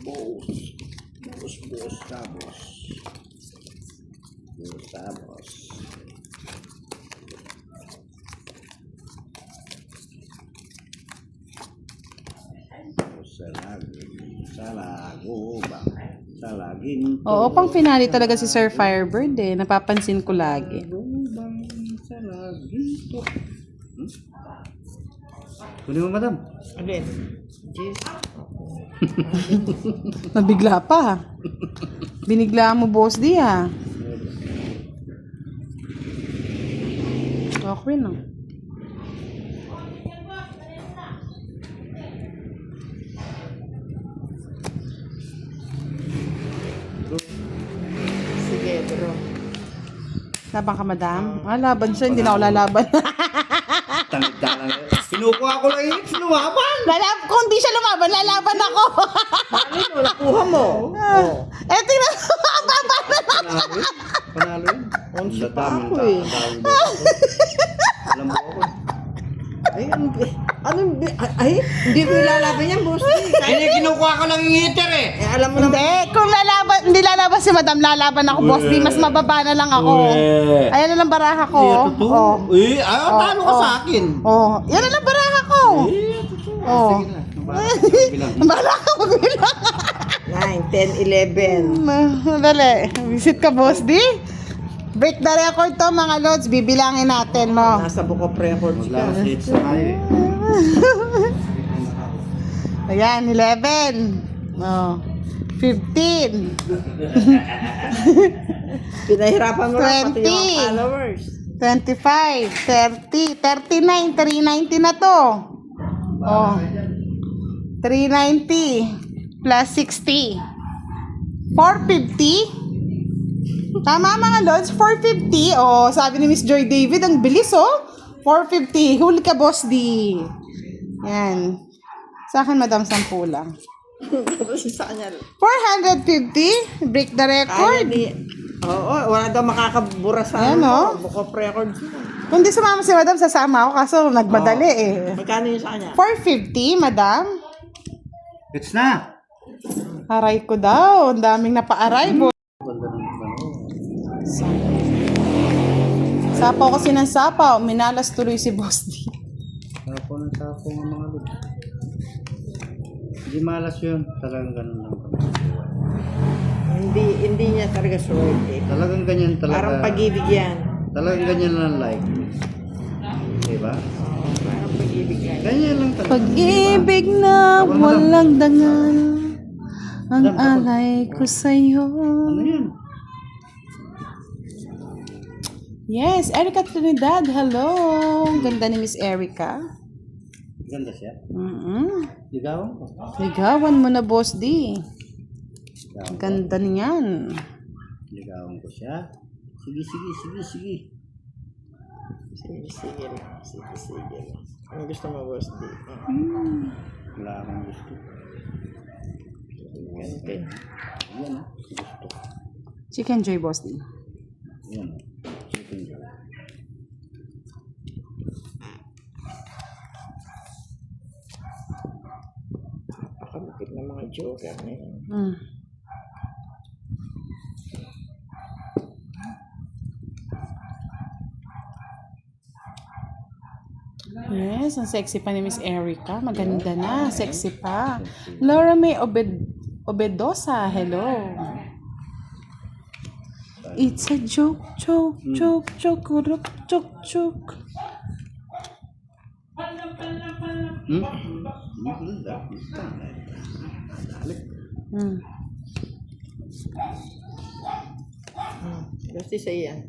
boss. Boss, sabos. Sabos. Salago ba? Salagin. Oo, pang finale talaga si Sir Firebird eh. Napapansin ko lagi. Salagin to. Kunin mo, madam. Alin? Jeez. Nabigla pa. Binigla mo, Boss D ha. Okay no. Sige, bro. Laban ka, madam? Laban siya. Hindi na ako lalaban. Tangit-talang. Kinukuha ko lang yun. Lumaban. Kung hindi siya lumaban, lalaban ako. Bakit mo? Nakuha mo. Oh. Tingnan mo. Panalo yun. Onsa pa ako eh. Alam mo ako. Ay, hindi ko ilalaban yan, boss. Ay, kinukuha ko lang yung heater eh. Alam mo naman. Hindi, kung hindi lalaban si madam, lalaban ako, Boss D. Mas mababa na lang ako. Ayan na lang baraha ko. Oh. Eh, talo ka sa akin. Oh, yan na lang baraha ko. Oh. Sige na. Bala ka magbilang. 9, 10, 11. Dali, visit ka, Boss D. Break the record to, mga lods. Bibilangin natin mo. Nasa book of records ka. Last hits na kayo eh. Ayan, 11. Oh. 15. Pinahirapan mo lang pati 20. yung followers. 25, 30, 39, 390 na to. Oh. 390 plus 60. 450. Tama mga lods, 450. Oh, sabi ni Miss Joy David, ang bilis oh. 450. Huli ka, Boss D. Yan. Sa akin, madam, 10 lang. Kasi sa kanya. 450. Break the record. Oo, wala daw makakabura sa Ayan, oh. book of records. Kung di sumama si madam, sasama ako kaso nagmadali eh. Magkano yun sa kanya? 450, madam. Hits na. Aray ko daw. Ang daming napaaray. Ganda ng ano. Sapaw kasi ng sapaw. Minalas tuloy si Boss D. Tapo ng tapo ng mga loob. Hindi malas yun. Talagang ganun lang. Hindi niya talaga sword eh. Talagang ganyan talaga. Parang pag-ibig yan. Talagang ganyan lang like. Diba? Parang pag-ibig yan. Ganyan lang talaga. Pag-ibig na walang dangal. Ang alay ko sa'yo. Ano yan? Yes, Erica Trinidad. Hello. Ganda ni Miss Erica. Ganda siya. Ligawan ko. Ligawan mo na, Boss D. Ganda niyan. Ligawan ko siya. Sige. Sige lang. Ano gusto mo, boss? Wala akong gusto. Ganito. Yan o. Gusto. Chicken Joy, Boss D. Yan o. Chicken joy. Napakalupit ng mga joker na yun. Yes, ang sexy pa ni Miss Erica. Maganda na. Sexy pa. Laura May Obedosa. Hello. It's a joke. Kuruk, joke. Basta sa iyan.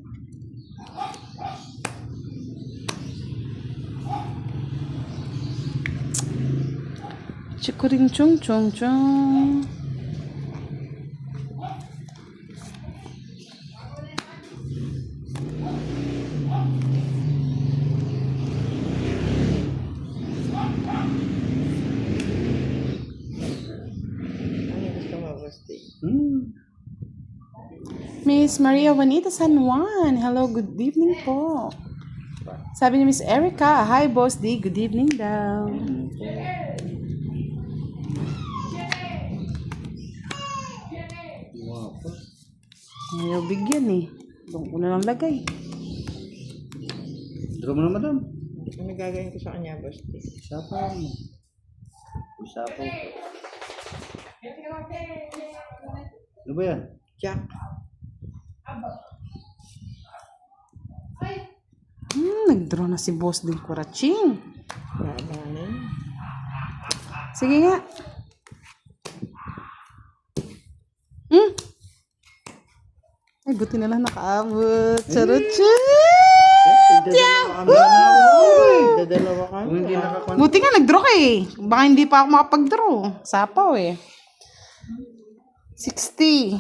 Chikuring chung. Ano gusto mo, boss? Miss Maria Juanita San Juan. Hello, good evening po. Sabi ni Miss Erica, hi Boss D, good evening daw. Ayaw bigyan eh. Doon ko na lang lagay. Draw mo na, madam. Ano gagawin ko sa kanya, boss? Usapaw mo. Usapaw ko. Ano ba yan? Jack. Nag-draw na si boss din kuraching. Baba na yun. Sige nga. Ay, buti na lang nakaabot. Charot-charot! Dadalawa ka. Kung hindi nakakuha. Buti nga nag-draw ka eh. Baka hindi pa ako makapag-draw. Sapaw eh. 60.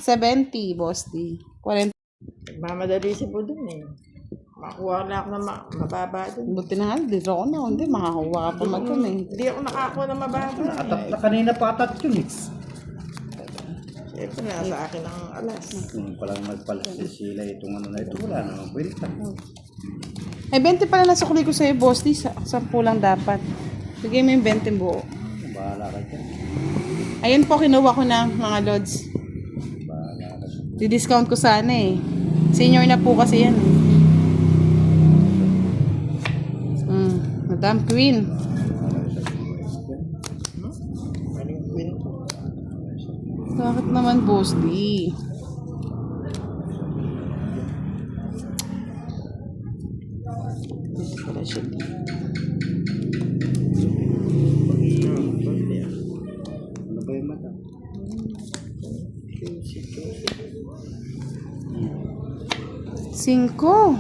70, boss D. 40. Mamadali si po dun eh. Makuha na ako na mababa dun. Buti na nga, di-draw ko na. Hindi, makakuha ka pa mag-draw eh. Hindi ako nakakuha na mababa. Atap na kanina pa atat yun eh. Siyempre, nasa akin ang alas. Kung palang nagpalas sila itong ano na ito, wala namang kwenta. Eh, 20 pala nasukli ko sa'yo, boss D. 10 lang dapat. Bigay mo yung 20 buo. Bahala ka dyan. Ayun po, kinuha ko na mga lods. Bahala ka dyan. Di-discount ko sana eh. Senior na po kasi yan. Madam Queen. Anong queen ko? Bakit naman, boss D? Wala siya. Ano ba yung mata? 5. Oh,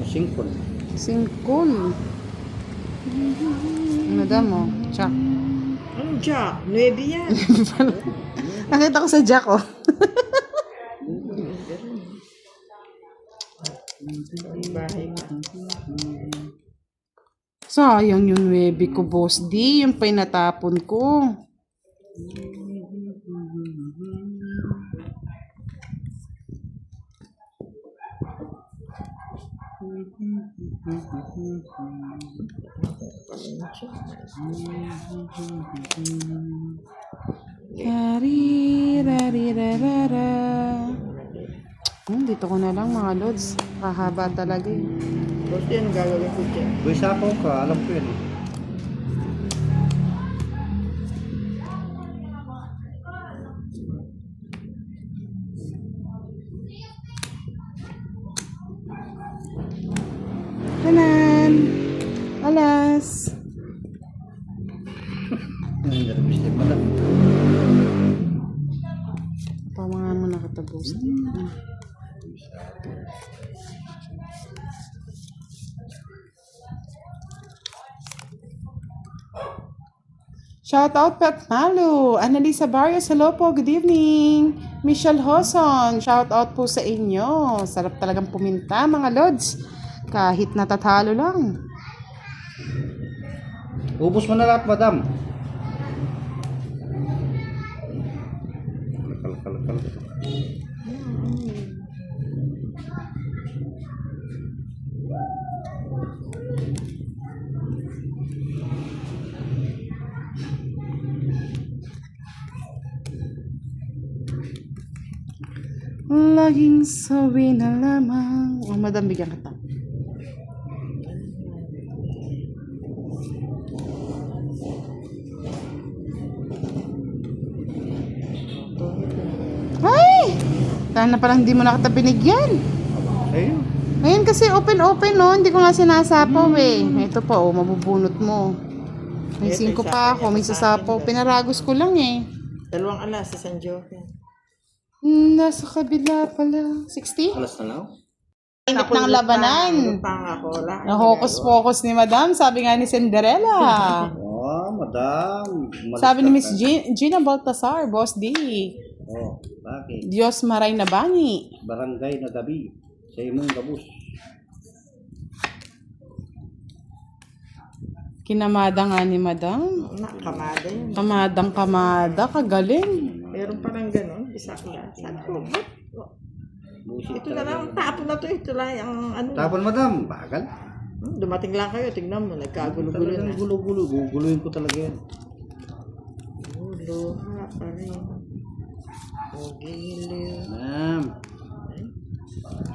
singkol. Singkol. Madam mo. Jack. Anong Jack? 9 yan. Nakita ko sa Jack, oh. Bahay nga. Sayang yung 9 ko, boss D. Yung pinatapon ko. Kari-rari-rarara. Dito ko na lang mga lods. Kahaba talaga eh. Boss, anong gagawin ko dyan? Kung isapaw ka, alam ko yun eh. Tanan! Alas! Hindi na bis din madam. Pamangan mo na kita, boss D. Shout out Pet Malu, Annalisa Barrios, hello po, good evening. Michelle Hoson, shout out po sa inyo. Sarap talagang puminta mga lods. Kahit natatalo lang. Ubus mo na lahat, madam. Kalkal. Laging sabi na lamang. Oh, madam, bigyan kita. Ay! Sana parang hindi mo na kita binigyan. Ayun. Ngayon kasi open-open, no? Hindi ko nga sinasapaw eh. Ito pa, oh, mabubunot mo. May 5 pa ako, may sasapaw. Pinaragos ko lang eh. 2 alas sa San Joaquin. Nasa kabila pala. 60? Alas na lang. Init ng labanan. Pang ako, wala. Na-hocus-pocus ni Madam. Sabi nga ni Cinderella. Oh, madam. Sabi ni Miss Gina Baltasar, Boss D. Oh, bakit? Diyos maray na bani. Barangay na gabi. Sa imong gabus. Kinamada nga ni Madam. Kamada yun. Kamadang kamada. Kagaling. Meron pa ng ganun, isa klas. Sabi ko, Busit ito na lang, tapon na to, ito lang ang ano. Tapon, madam. Bagal. Dumating lang kayo, tignan mo, nagkagulo-gulo na. Talagang gulo-gulo. Guguluhin ko talaga yan. Luha pa rin. O giliw. Madam.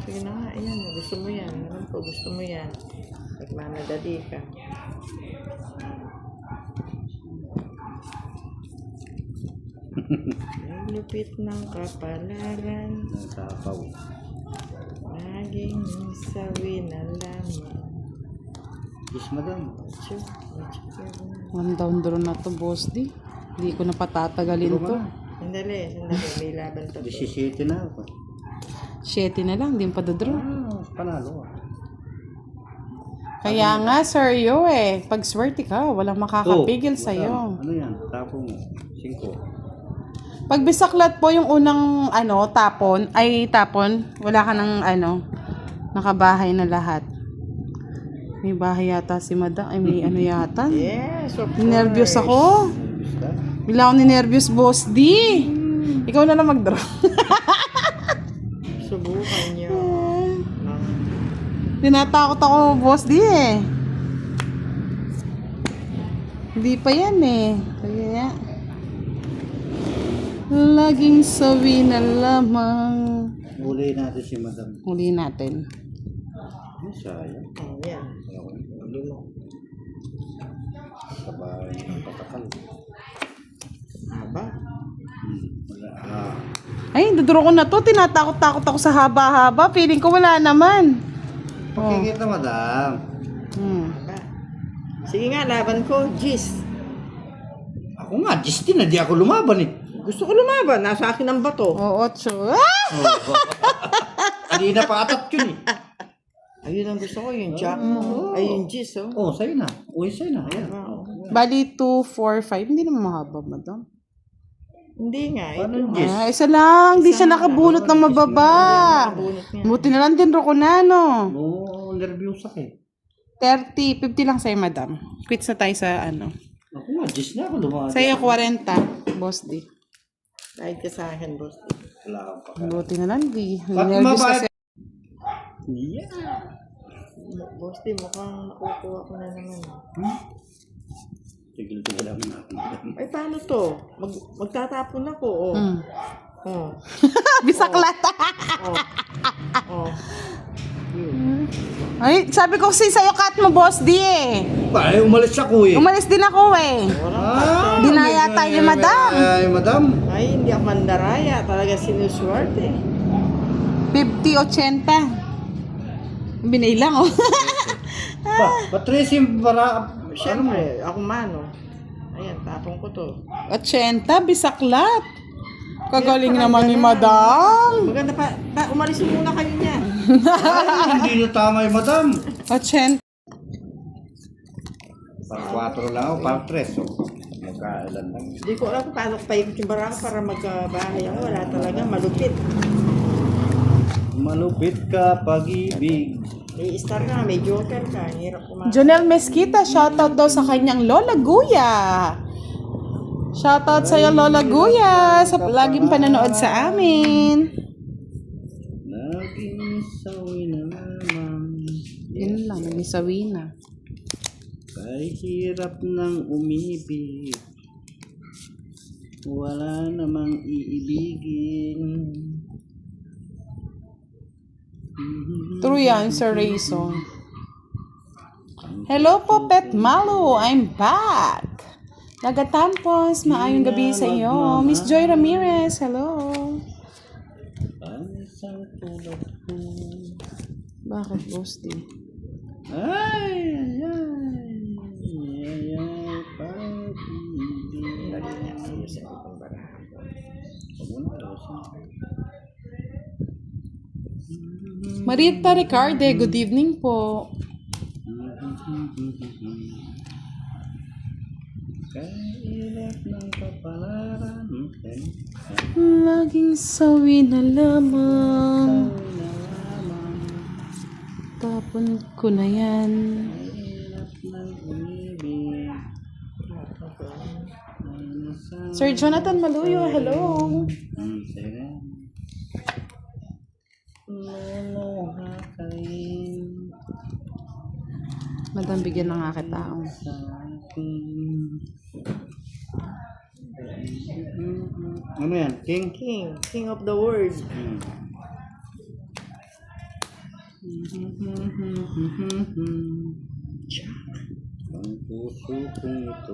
Sige na nga, ayan. Gusto mo yan. Alam ko, gusto mo yan. Nagmamadali ka. Ang lupit ng kapalaran. Nagsapaw. Laging sawi na lamang. Yes, madam. Chu, One down draw na to, boss D. Hindi ko na patatagalin to. Sandali. May laban to. 17 na ako. 7 na lang, hindi pa dodraw. Panalo. Kaya nga, Sir Yo pag swerte ka, walang makakapigil sa'yo. Ano yan? Tapong 5. Pag bisaklat po yung unang tapon, wala ka ng nakabahay na lahat. May bahay yata si Madam, ay may yata. Yes, of course. Nervyos ako. Basta. Bigla ako ninervyos, boss D. Ikaw na lang mag-draw. Subukan niyo. Tinatakot ako, boss D Hindi pa yan Kaya laging sawi na lamang. Uli natin si madam. Huli natin. Ay, sayang. Ayan. Uli mo. Sabay ng patakal. Aba. Wala. Ay, dodoro ko na to. Tinatakot-takot ako sa haba-haba. Feeling ko wala naman. Pakikita madam. Aba. Sige nga, laban ko. Gis. Ako nga, Justin, hindi ako lumaban Gusto ko lumaban. Nasa akin ang bato. Oo, Cho. Kanina pa atat yun Ayun ang gusto ko. Yung jack mo. Ay, yung gis, oh. Oh, sa'yo na. Uy, sa'yo na. Ayan. Bali, 2, 4, 5. Hindi naman mahaba, madam. Hindi nga. Paano Ito. yung gis? Isa lang. Di siya nakabulot ng mababa. Bunot niya. Buti na lang din ko na, no? Oo, nervyos ako 30, 50 lang sa'yo, madam. Quits na tayo sa Ako nga, Jis na ako lumaban. Sa'yo, 40, boss D. Kahit ka sa akin, boss. Wala ka pa. Buti na lang, di. Ba't Nervous mabait? kasi. Yeah. Boss, mukhang nakukuha ko na naman. Tigil-tigil lang na ako. Ay, paano to? Magtatapon ako, oh. Oh. Bisaklat. Oh. Oh. Ay, sabi ko kasi sa'yo, cut mo, boss D Ay, umalis ako Umalis din ako Dinaya tayo ni madam. Ay, madam. Ay, hindi ako mandaraya. Talaga sinuswerte. 50, 80. Binilang, Patrisim para... Siyempre, ako mano. Ayan, tapong ko to. 80, bisaklat. Kagaling naman ni madam. Maganda pa. Umalis muna kayo niya. Ay, hindi na tama yung madam. 80. Par 4 lang ako, par 3. So, magkailan lang. Hindi ko alam kung paano ko paikot yung barako para magkabahay ako. Wala talaga, malupit. Malupit ka pag-ibig. May star ka, may joker ka. Ang hirap kumain. Jonel Mesquita, shoutout daw sa kanyang Lola Guya. Shoutout sa'yo, Lola Guya, sa laging panonood sa amin. Naging sawi na naman. Yun lang, nag-isawi na. Kay hirap ng umibig. Wala namang iibigin. True yan, Sir Rayson. Hello po, Pet Malu. I'm back. Nagatampos, maayong gabi sa iyo. Miss Joy Ramirez, hello. Ang isang tulad ko. Bakit, boss D? Ay, ay, ay, pag-ibig. Dali niya, ayusin ko itong barako. Huwag mo na ayusin. Marita Ricarde, good evening po. Kahirap ng kapalaran. Laging sawi na lamang. Tapon ko na yan. Kahirap ng umibig. Sir Jonathan Maluyo, hello. Luluha kayo Madam, bigyan na nga kita. sa akin. Ano yan? King? King of the world. Hmm. Ang puso kong ito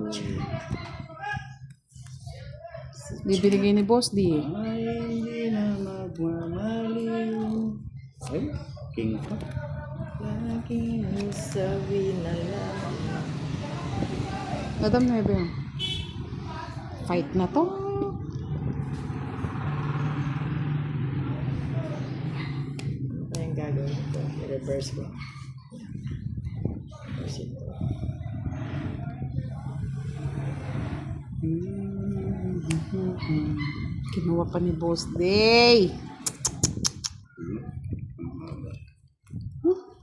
Bibigay ni Boss D. ay hindi na magmamaliw. Ay, king pa. Laging sabi na lang. Madam, 9 yun. Fight na to. Ano yung gagawin ko? I-reverse ko. Reverse ito. Kinuha pa ni Boss Day.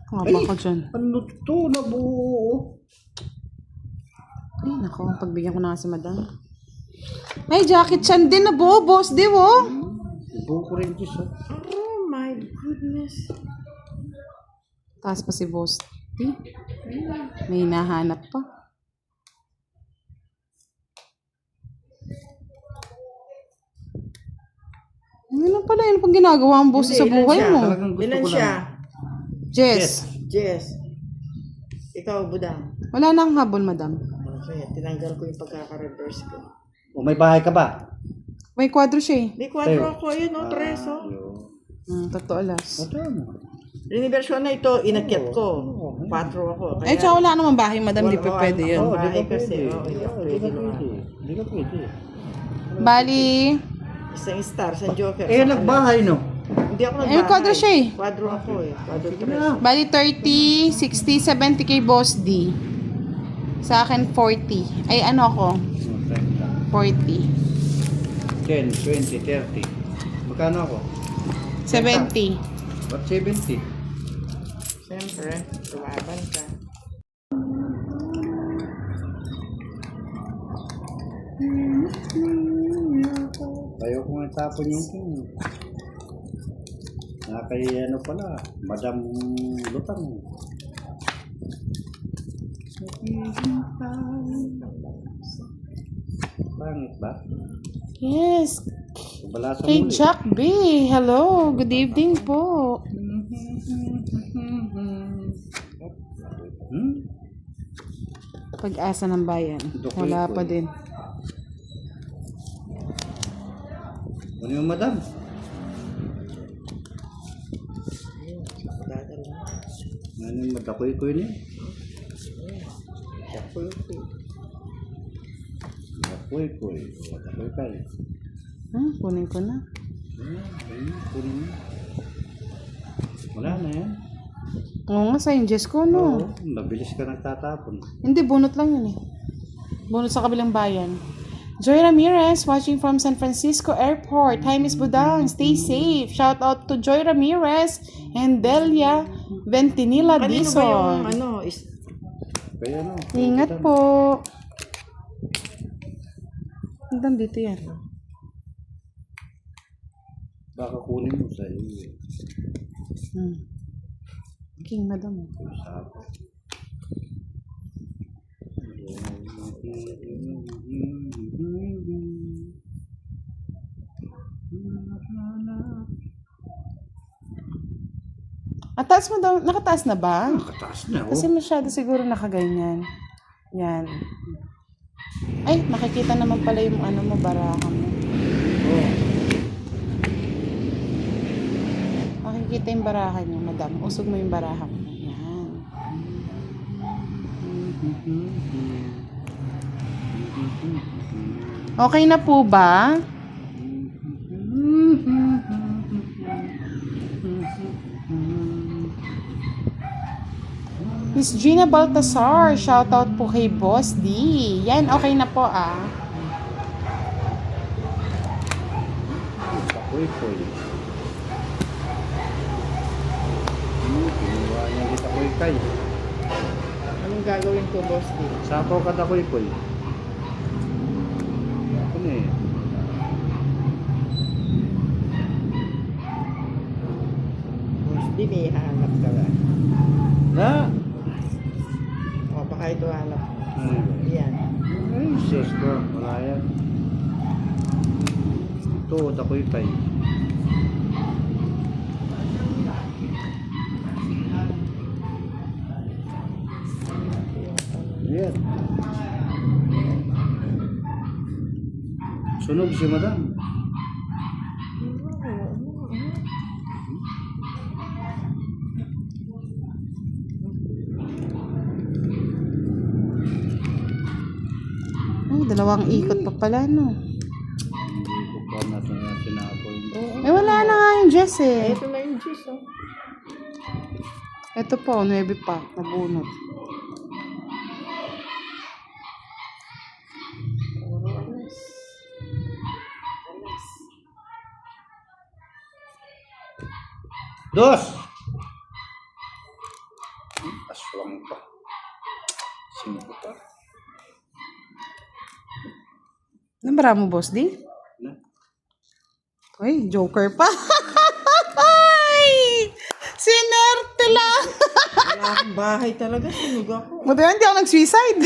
Haba ka dyan. Ano to? Nabuo. Ay, nako. Pagbigyan ko na nga si Madam. Ay, Jackie Chan din na bo. Boss Day, oh. Nabuo ko rin ito. Oh my goodness. Taas pa si Boss D. May hinahanap pa. Ano pala yun pang ginagawa ang boss Hindi, sa ilan buhay siya? mo? Talagang gusto Ilan ko siya? lang. Jess. Jess. Ikaw, Budang. Wala na ang habol, Madam. Okay, tinanggal ko yung pagkaka-reverse ko. O may bahay ka ba? May kwadro siya eh. Di kwadro ako, yun o, preso. Totoo alas. Riniversyon na ito, inakyat ko. 4 ako. Eh, tsaka wala namang bahay, Madam. Di pa Wala- pwede yun. Oo, bahay kasi, oo, hindi Hindi pwede ka naman. pwede. Hindi ka pwede. Bali, Isang star, isang joker. Eh, sa nagbahay no? Hindi ako Eh, nagbahay. kwadro siya eh. Kwadro ako eh. Kwadro Sige tres. na. bali 30, 60, 70 kay Boss D. Sa akin, 40. Ay, ano ako? 40. 10, 20, 30. Magkano ako? 70. Ba't 70? Siyempre, tumaban ka. Ayaw ko nga tapon yung king. Nakay ano pala, Madam Lutang. Pangit ba? Yes. Wala sa Kay muli. Jack B. Hello. Good evening po. Hmm? Pag-asa ng bayan. Ito, Wala Kuy, pa Kuy. din. Ano yung Madam? Dadal na. Ano yung madakoy-koy niya? Chakulpi. Madakoy-koy. Madakoy-koy. Kunin ko na. Ayun, kunin mo. Wala na yan. Oo nga, sa Jess ko, no? Oo, mabilis ka nagtatapon. Hindi, bunot lang yun eh. Bunot sa kabilang bayan. Joy Ramirez, watching from San Francisco Airport. Hi, Miss Budang. Stay safe. Shout out to Joy Ramirez and Delia Ventinila Kanino ba yung Dizon. ano? Is, Kaya ano? Ingat po. Hanggang dito yan. Baka kunin mo sa iyo. King, Madam. Sapo. Ataas mo daw. Nakataas na ba? Kataas na, oh. Kasi masyado siguro nakaganyan. Yan. Ay, makikita naman pala yung ano mo, baraha mo. Oh. Makikita yung baraha niya, Madam. Usog mo yung baraha mo. Yan. Okay na po ba? Miss Gina Baltasar, shoutout po kay Boss D. Yan, okay na po ah. Takoy-koy. Kinuha niya di takoy-kay. anong gagawin ko, boss? Sapo ka takoy-koy. Ano eh? Boss, di may hanap ka ba? Na? O, baka ito hanap. Ano yun? Yan. Ay, sus ko. Wala yan. Ito, takoy kay. Yan. Sunog si madam. Ay, dalawang ikot pa pala, no? Hindi ko pa natin na tinapoy. Eh, wala na nga yung Jess eh. Ito na yung juice, oh. Ito po, 9 pa, nabunot. Dos! Aswang pa. Singko pa. Nabara mo, boss, di? Na? Ay, joker pa. Ay! Sinerte lang. Wala akong bahay talaga. Sinog ako. Buti nga, hindi ako nag-suicide.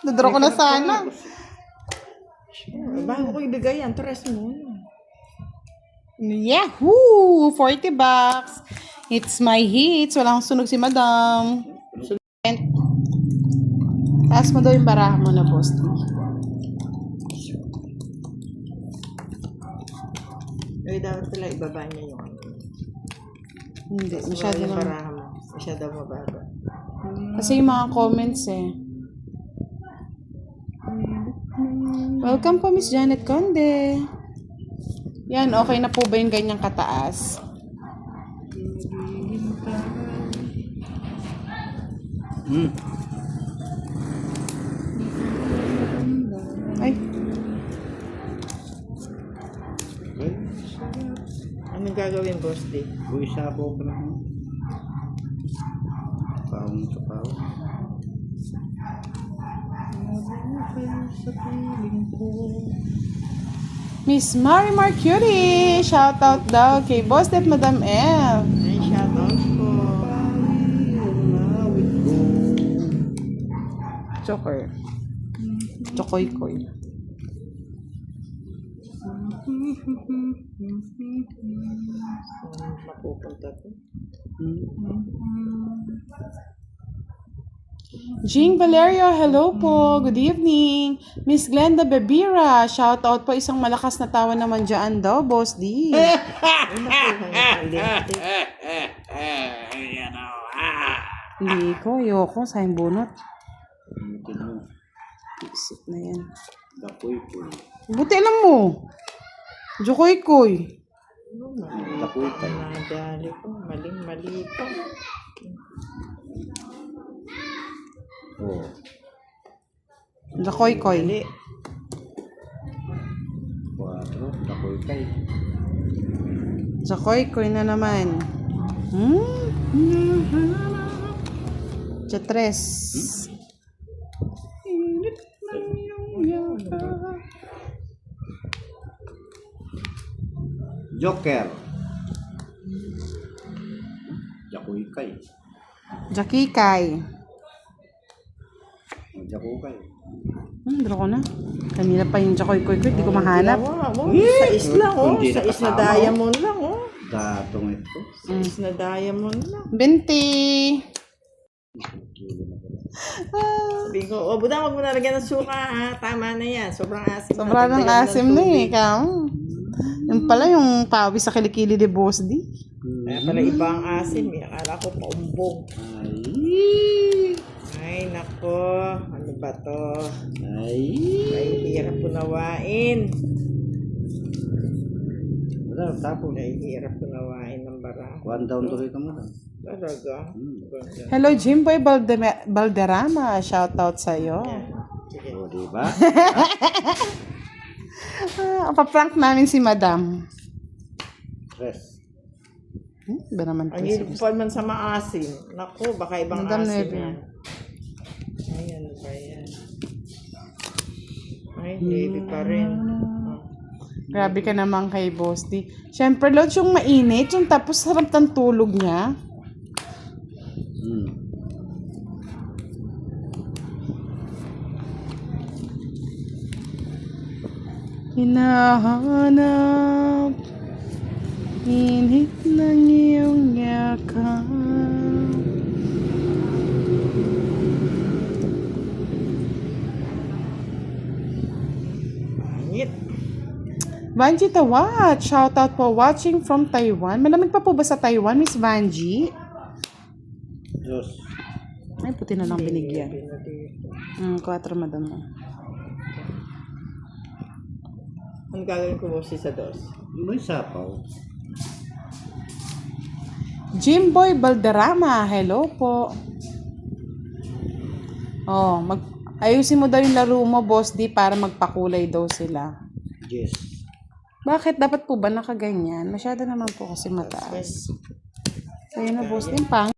Nadraw ko na sana. Bago ko ibigay yan. Tres mo. Yahoo! 40 bucks. It's my hits. Walang sunog si madam. Taas mo daw yung baraha mo na, boss. Ay, dapat pala ibaba niya yung ano. Hindi, Masyado masyado yung lang. baraha mo. Masyado mababa. Kasi yung mga comments eh. Welcome po, Miss Janet Conde. Yan, okay na po ba yung ganyang kataas? Ay, Ay, Anong gagawin, Boss D? buwi sabo pa lang. Pawang sa pawang. Miss Marimar Curie, shout out daw kay Boss at Madam F. Ay, shoutout po. Joker. Chokoy-koy. Mapupunta to. Jing Valerio, hello po. Good evening. Miss Glenda Bebira, shout out po. Isang malakas na tawa naman dyan daw, Boss D. Ay, nakuha niya ang lipstick. Hindi ko, ayoko. Sayang bunot. Butin mo. Isip na yan. Takoy po. Buti alam mo. Jokoy-koy. Takoy kay. Nadali ko. Maling-mali pa. Oh. Jokoy-koy. Mali. 4. Takoy kay. Jokoy-koy na naman. Chatres. Joker. Jakoy kay. Jakikay. Jakoy kay. Draw ko na. Kanina pa yung Jokoy-koy ko. Hindi ko mahanap. Ginawa mo. Sa is lang, oh. Hindi Sa is na nakasama, diamond lang, oh. Datong ito. Sa is na diamond lang. 20. Sabi ko, oh, budang, wag mo nalagyan ng suka, ha. Tama na yan. Sobrang asim. Sobrang ng Dagdagan asim na tubig. eh. Kam. Yung pala yung pawis sa kilikili ni Boss D. Kaya pala iba ang asim, eh. Akala ko paumbong. Ay. Ay, nako. Ano ba to? Ay. Ay, hirap punawain. Wala, tapo. Ay, hirap punawain ng bara. One down tuloy ka muna. Talaga. Ganda. Hello, Jimboy Balderrama. Shoutout sa'yo. Sige. O, diba? Paprank namin si Madam. Tres. Ba naman Ang hirap pa man sa maasim. Naku, baka ibang Madam asim Neve. yan. Ay, ano ba yan? Ay, heavy pa rin. Grabe ka naman kay Boss D. Siyempre, Lord, yung mainit, yung tapos sarap ng tulog niya. hinahanap. Init ng iyong yakap. Pangit. Vanji Tawat, shout out po watching from Taiwan. Malamig pa po ba sa Taiwan, Miss Vanji? Diyos. Ay, puti na lang binigyan. Dito. 4 madam mo. Ang gagawin ko boss sa dos. May sapaw. Jimboy Balderrama, hello po. Oh, ayusin mo daw yung laro mo, Boss D, para magpakulay daw sila. Yes. Bakit? Dapat po ba nakaganyan? Masyado naman po kasi mataas. Ayun na, Boss D, pang.